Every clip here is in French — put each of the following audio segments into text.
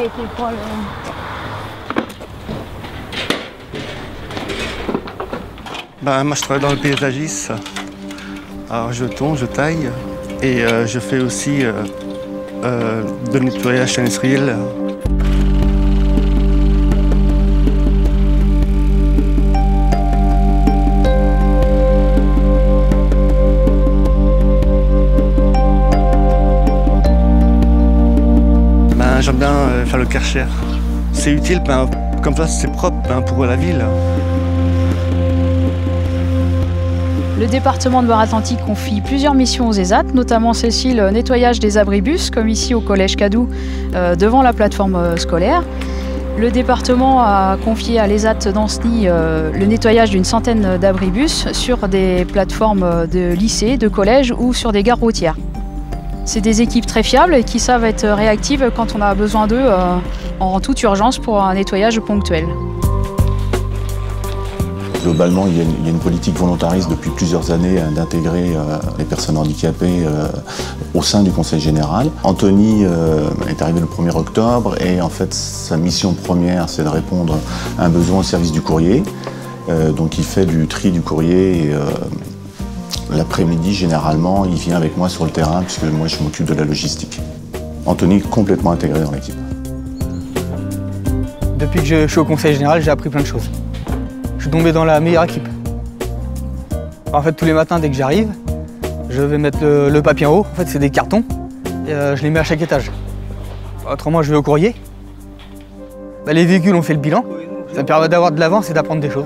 été pour le... Moi je travaille dans le paysagisme. Alors je tonds, je taille et je fais aussi de nettoyage industriel. J'aime bien faire le Karcher. C'est utile, comme ça c'est propre pour la ville. Le département de Loire-Atlantique confie plusieurs missions aux ESAT, notamment celle-ci, le nettoyage des abribus, comme ici au collège Cadou, devant la plateforme scolaire. Le département a confié à l'ESAT d'Ancenis le nettoyage d'une centaine d'abribus sur des plateformes de lycées, de collèges ou sur des gares routières. C'est des équipes très fiables et qui savent être réactives quand on a besoin d'eux en toute urgence pour un nettoyage ponctuel. Globalement, il y a une politique volontariste depuis plusieurs années d'intégrer les personnes handicapées au sein du Conseil général. Anthony est arrivé le 1er octobre et en fait sa mission première c'est de répondre à un besoin au service du courrier. Donc il fait du tri du courrier et l'après-midi généralement il vient avec moi sur le terrain puisque moi je m'occupe de la logistique. Anthony est complètement intégré dans l'équipe. Depuis que je suis au Conseil général, j'ai appris plein de choses. Je suis tombé dans la meilleure équipe. En fait, tous les matins, dès que j'arrive, je vais mettre le papier en haut. En fait, c'est des cartons. Et je les mets à chaque étage. Autrement, je vais au courrier. Les véhicules ont fait le bilan. Ça me permet d'avoir de l'avance et d'apprendre des choses.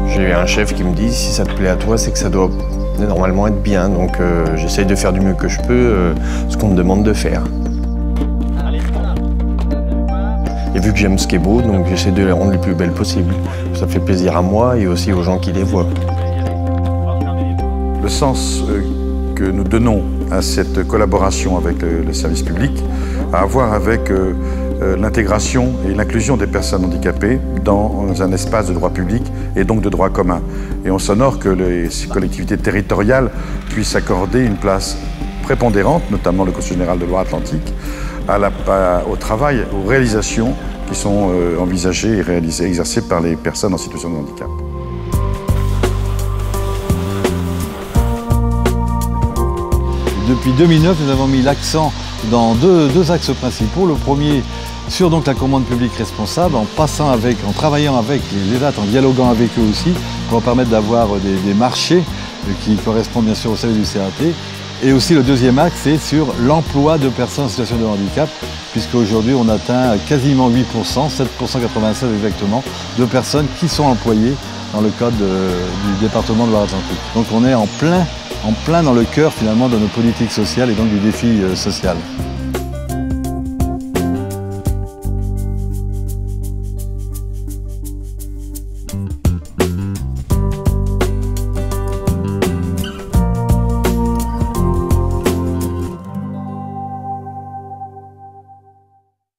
J'ai eu un chef qui me dit si ça te plaît à toi, c'est que ça doit normalement être bien. Donc j'essaye de faire du mieux que je peux ce qu'on me demande de faire. Et vu que j'aime ce qui est beau, donc j'essaie de les rendre les plus belles possibles. Ça fait plaisir à moi et aussi aux gens qui les voient. Le sens que nous donnons à cette collaboration avec le service public a à voir avec l'intégration et l'inclusion des personnes handicapées dans un espace de droit public et donc de droit commun. Et on s'honore que les collectivités territoriales puissent accorder une place prépondérante, notamment le Conseil général de Loire-Atlantique, au travail, aux réalisations qui sont envisagées et réalisées, exercées par les personnes en situation de handicap. Depuis 2009, nous avons mis l'accent dans deux axes principaux. Le premier sur donc la commande publique responsable, en travaillant avec les ESAT, en dialoguant avec eux aussi, pour permettre d'avoir des marchés qui correspondent bien sûr au service du CAT. Et aussi le deuxième axe, c'est sur l'emploi de personnes en situation de handicap, puisqu'aujourd'hui on atteint quasiment 8%, 7,96% exactement, de personnes qui sont employées dans le cadre du département de Loire-Atlantique. Donc on est en plein dans le cœur finalement de nos politiques sociales et donc du défi social.